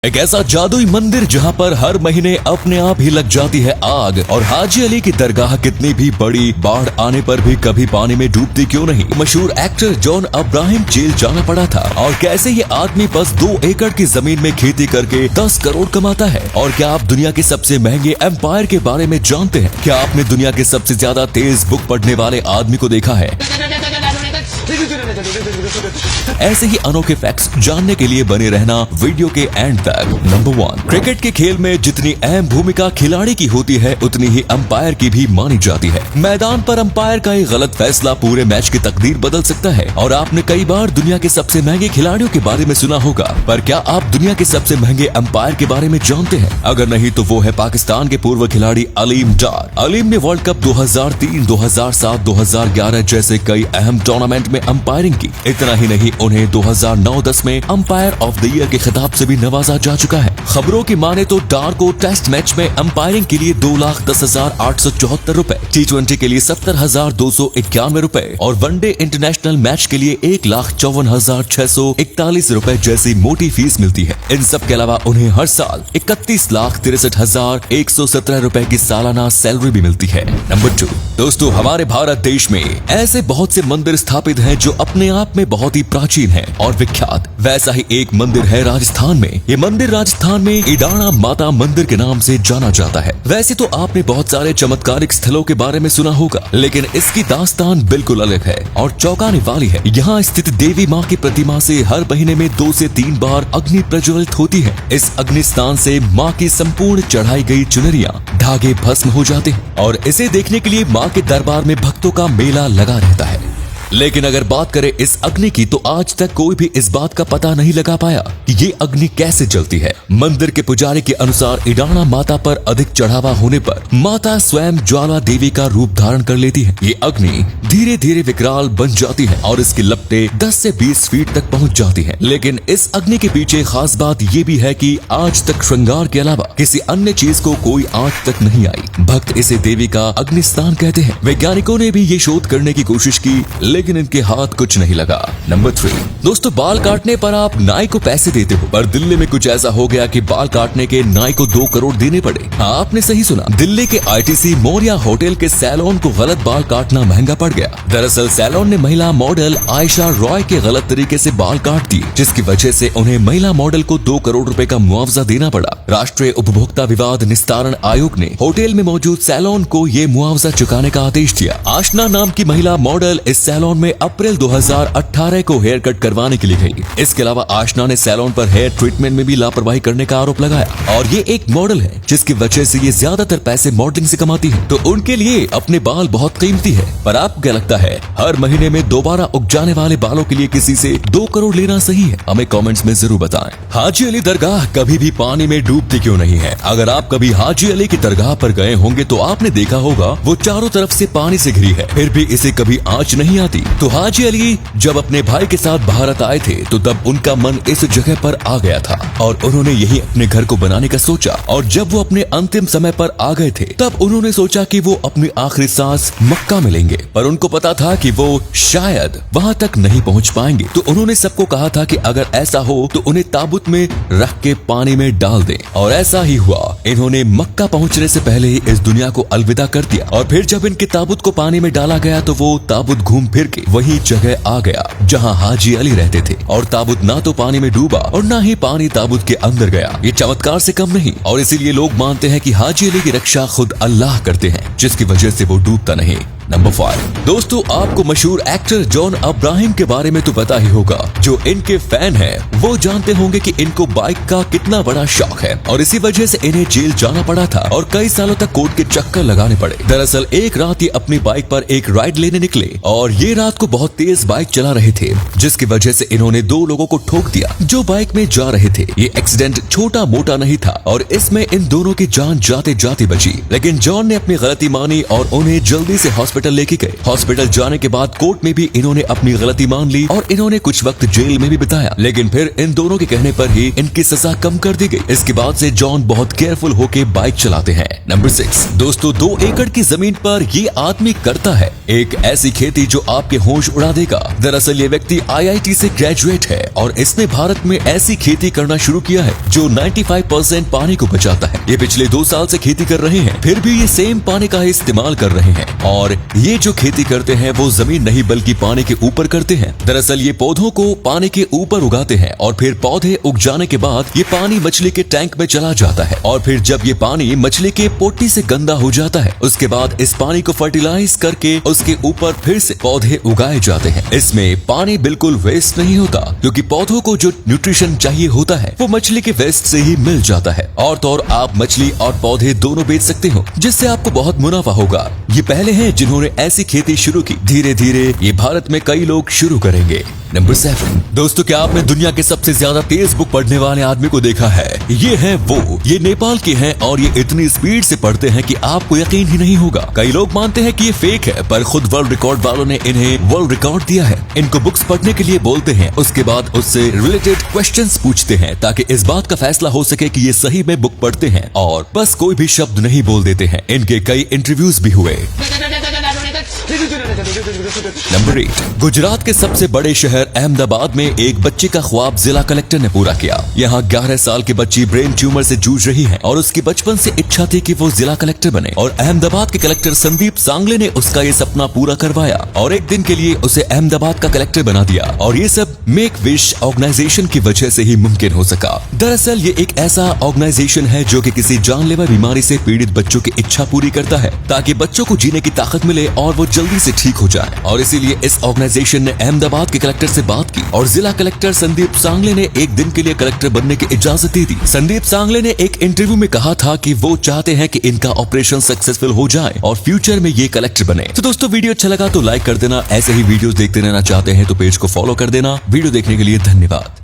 एक ऐसा जादुई मंदिर जहां पर हर महीने अपने आप ही लग जाती है आग, और हाजी अली की दरगाह कितनी भी बड़ी, बाढ़ आने पर भी कभी पानी में डूबती क्यों नहीं। मशहूर एक्टर जॉन अब्राहम जेल जाना पड़ा था, और कैसे ये आदमी बस 2 एकड़ की जमीन में खेती करके 10 करोड़ कमाता है। और क्या आप दुनिया के सबसे महंगे एम्पायर के बारे में जानते हैं? क्या आपने दुनिया के सबसे ज्यादा तेज बुक पढ़ने वाले आदमी को देखा है? ऐसे ही अनोखे फैक्ट्स जानने के लिए बने रहना वीडियो के एंड तक। नंबर 1, क्रिकेट के खेल में जितनी अहम भूमिका खिलाड़ी की होती है उतनी ही अंपायर की भी मानी जाती है। मैदान पर अंपायर का एक गलत फैसला पूरे मैच की तकदीर बदल सकता है। और आपने कई बार दुनिया के सबसे महंगे खिलाड़ियों के बारे में सुना होगा, पर क्या आप दुनिया के सबसे महंगे अंपायर के बारे में जानते हैं? अगर नहीं तो वो है पाकिस्तान के पूर्व खिलाड़ी अलीम डार। अलीम ने वर्ल्ड कप 2003, 2007, 2011 जैसे कई अहम टूर्नामेंट में अंपायरिंग की। इतना ही नहीं, उन्हें 2009-10 में अंपायर ऑफ द ईयर के खिताब से भी नवाजा जा चुका है। खबरों की माने तो डार को टेस्ट मैच में अंपायरिंग के लिए 2,10,874 रुपए, T20 के लिए 70,291 रुपए और वनडे इंटरनेशनल मैच के लिए 1,54,641 रुपए जैसी मोटी फीस मिलती है। इन सब के अलावा उन्हें हर साल 31,63,117 रुपए की सालाना सैलरी भी मिलती है। नंबर 2, दोस्तों हमारे भारत देश में ऐसे बहुत से मंदिर स्थापित हैं जो अपने आप में बहुत ही प्राचीन है और विख्यात। वैसा ही एक मंदिर है राजस्थान में। ये मंदिर राजस्थान में इडाणा माता मंदिर के नाम से जाना जाता है। वैसे तो आपने बहुत सारे चमत्कारिक स्थलों के बारे में सुना होगा, लेकिन इसकी दास्तान बिल्कुल अलग है और चौंकाने वाली है। यहाँ स्थित देवी माँ की प्रतिमा से हर महीने में 2 से 3 बार अग्नि प्रज्वलित होती है। इस अग्नि स्थान से माँ की संपूर्ण चढ़ाई गई चुनरियाँ, धागे भस्म हो जाते हैं और इसे देखने के लिए माँ के दरबार में भक्तों का मेला लगा रहता है। लेकिन अगर बात करें इस अग्नि की, तो आज तक कोई भी इस बात का पता नहीं लगा पाया कि ये अग्नि कैसे जलती है। मंदिर के पुजारी के अनुसार इडाणा माता पर अधिक चढ़ावा होने पर माता स्वयं ज्वाला देवी का रूप धारण कर लेती है। ये अग्नि धीरे धीरे विकराल बन जाती है और इसकी लपटें 10 से 20 फीट तक पहुंच जाती हैं। लेकिन इस अग्नि के पीछे खास बात ये भी है कि आज तक श्रृंगार के अलावा किसी अन्य चीज को कोई आंच तक नहीं आई। भक्त इसे देवी का अग्निस्थान कहते हैं। वैज्ञानिकों ने भी ये शोध करने की कोशिश की, लेकिन इनके हाथ कुछ नहीं लगा। नंबर 3, दोस्तों बाल काटने पर आप नाई को पैसे देते हो, पर दिल्ली में कुछ ऐसा हो गया कि बाल काटने के नाई को 2 करोड़ देने पड़े। हाँ, आपने सही सुना। दिल्ली के ITC मौर्या होटल के सैलून को गलत बाल काटना महंगा पड़ गया। दरअसल सैलून ने महिला मॉडल आयशा रॉय के गलत तरीके से बाल काट दिए, जिसकी वजह से उन्हें महिला मॉडल को 2 करोड़ रुपए का मुआवजा देना पड़ा। राष्ट्रीय उपभोक्ता विवाद निस्तारण आयोग ने होटल में मौजूद सैलून को ये मुआवजा चुकाने का आदेश दिया। आशना नाम की महिला मॉडल इस सैलून में अप्रैल 2018 को हेयर कट करवाने के लिए गई। इसके अलावा आशना ने सैलून पर हेयर ट्रीटमेंट में भी लापरवाही करने का आरोप लगाया। और ये एक मॉडल है जिसकी वजह से ये ज्यादातर पैसे मॉडलिंग से कमाती है, तो उनके लिए अपने बाल बहुत कीमती है। पर आपको क्या लगता है, हर महीने में दोबारा उग जाने वाले बालों के लिए किसी से 2 करोड़ लेना सही है? हमें कमेंट्स में जरूर बताएं। हाजी अली दरगाह कभी भी पानी में डूबती क्यों नहीं है? अगर आप कभी हाजी अली की दरगाह पर गए होंगे तो आपने देखा होगा वो चारों तरफ से पानी से घिरी है, फिर भी इसे कभी आंच नहीं आती। तो हाजी अली जब अपने भाई के साथ भारत आए थे तो तब उनका मन इस जगह पर आ गया था और उन्होंने यही अपने घर को बनाने का सोचा। और जब वो अपने अंतिम समय पर आ गए थे तब उन्होंने सोचा कि वो अपनी आखिरी सांस मक्का में लेंगे, पर उनको पता था कि वो शायद वहाँ तक नहीं पहुँच पाएंगे। तो उन्होंने सबको कहा था कि अगर ऐसा हो तो उन्हें ताबूत में रख के पानी में डाल दें, और ऐसा ही हुआ। इन्होंने मक्का पहुँचने से पहले ही इस दुनिया को अलविदा कर दिया। और फिर जब इनके ताबूत को पानी में डाला गया तो वो ताबूत घूम फिर के वही जगह आ गया जहां हाजी अली रहते थे, और ताबूत ना तो पानी में डूबा और ना ही पानी ताबूत के अंदर गया। ये चमत्कार से कम नहीं, और इसीलिए लोग मानते हैं कि हाजी अली की रक्षा खुद अल्लाह करते हैं, जिसकी वजह से वो डूबता नहीं। नंबर 5, दोस्तों आपको मशहूर एक्टर जॉन अब्राहम के बारे में तो पता ही होगा। जो इनके फैन हैं वो जानते होंगे कि इनको बाइक का कितना बड़ा शौक है, और इसी वजह से इन्हें जेल जाना पड़ा था और कई सालों तक कोर्ट के चक्कर लगाने पड़े। दरअसल एक रात ये अपनी बाइक पर एक राइड लेने निकले और ये रात को बहुत तेज बाइक चला रहे थे, जिसकी वजह से इन्होंने 2 लोगों को ठोक दिया जो बाइक में जा रहे थे। ये एक्सीडेंट छोटा मोटा नहीं था और इसमें इन दोनों की जान जाते जाते बची, लेकिन जॉन ने अपनी गलती मानी और उन्हें जल्दी से हॉस्पिटल हॉस्पिटल लेके गए। हॉस्पिटल जाने के बाद कोर्ट में भी इन्होंने अपनी गलती मान ली और इन्होंने कुछ वक्त जेल में भी बिताया, लेकिन फिर इन दोनों के कहने पर ही इनकी सजा कम कर दी गई। इसके बाद से जॉन बहुत केयरफुल होके बाइक चलाते हैं। नंबर 6 दोस्तों, 2 एकड़ की जमीन पर ये आदमी करता है एक ऐसी खेती जो आपके होश उड़ा देगा। दरअसल ये व्यक्ति IIT से ग्रेजुएट है और इसने भारत में ऐसी खेती करना शुरू किया है जो 95% पानी को बचाता है। ये पिछले 2 साल से खेती कर रहे हैं, फिर भी ये सेम पानी का ही इस्तेमाल कर रहे हैं और ये जो खेती करते हैं वो जमीन नहीं बल्कि पानी के ऊपर करते हैं। दरअसल ये पौधों को पानी के ऊपर उगाते हैं और फिर पौधे उग जाने के बाद ये पानी मछली के टैंक में चला जाता है और फिर जब ये पानी मछली के पोटी से गंदा हो जाता है उसके बाद इस पानी को फर्टिलाइज करके उसके ऊपर फिर से पौधे उगाए जाते हैं। इसमें पानी बिल्कुल वेस्ट नहीं होता क्योंकि पौधों को जो न्यूट्रिशन चाहिए होता है वो मछली के वेस्ट से ही मिल जाता है और तो और आप मछली और पौधे दोनों बेच सकते हो जिससे आपको बहुत मुनाफा होगा। ये पहले हैं जिन्होंने ऐसी खेती शुरू की। धीरे धीरे ये भारत में कई लोग शुरू करेंगे। नंबर 7 दोस्तों, क्या आपने दुनिया के सबसे ज्यादा तेज बुक पढ़ने वाले आदमी को देखा है? ये है वो। ये नेपाल के हैं और ये इतनी स्पीड से पढ़ते हैं कि आपको यकीन ही नहीं होगा। कई लोग मानते हैं कि ये फेक है, पर खुद वर्ल्ड रिकॉर्ड वालों ने इन्हें वर्ल्ड रिकॉर्ड दिया है। इनको बुक्स पढ़ने के लिए बोलते हैं, उसके बाद उससे रिलेटेड क्वेश्चंस पूछते हैं ताकि इस बात का फैसला हो सके कि ये सही में बुक पढ़ते हैं और बस कोई भी शब्द नहीं बोल देते हैं। इनके कई इंटरव्यूज भी हुए। नंबर 8 गुजरात के सबसे बड़े शहर अहमदाबाद में एक बच्चे का ख्वाब जिला कलेक्टर ने पूरा किया। यहाँ 11 साल की बच्ची ब्रेन ट्यूमर से जूझ रही है और उसकी बचपन से इच्छा थी कि वो जिला कलेक्टर बने और अहमदाबाद के कलेक्टर संदीप सांगले ने उसका ये सपना पूरा करवाया और एक दिन के लिए उसे अहमदाबाद का कलेक्टर बना दिया और ये सब मेक विश ऑर्गेनाइजेशन की वजह से ही मुमकिन हो सका। दरअसल ये एक ऐसा ऑर्गेनाइजेशन है जो कि किसी जानलेवा बीमारी से पीड़ित बच्चों की इच्छा पूरी करता है ताकि बच्चों को जीने की ताकत मिले और वो जल्दी से ठीक हो जाए। और इसीलिए इस ऑर्गेनाइजेशन ने अहमदाबाद के कलेक्टर से बात की और जिला कलेक्टर संदीप सांगले ने एक दिन के लिए कलेक्टर बनने की इजाजत दे दी। संदीप सांगले ने एक इंटरव्यू में कहा था कि वो चाहते हैं कि इनका ऑपरेशन सक्सेसफुल हो जाए और फ्यूचर में ये कलेक्टर बने। तो दोस्तों, वीडियो अच्छा लगा तो लाइक कर देना। ऐसे ही वीडियोस देखते रहना चाहते हैं तो पेज को फॉलो कर देना। वीडियो देखने के लिए धन्यवाद।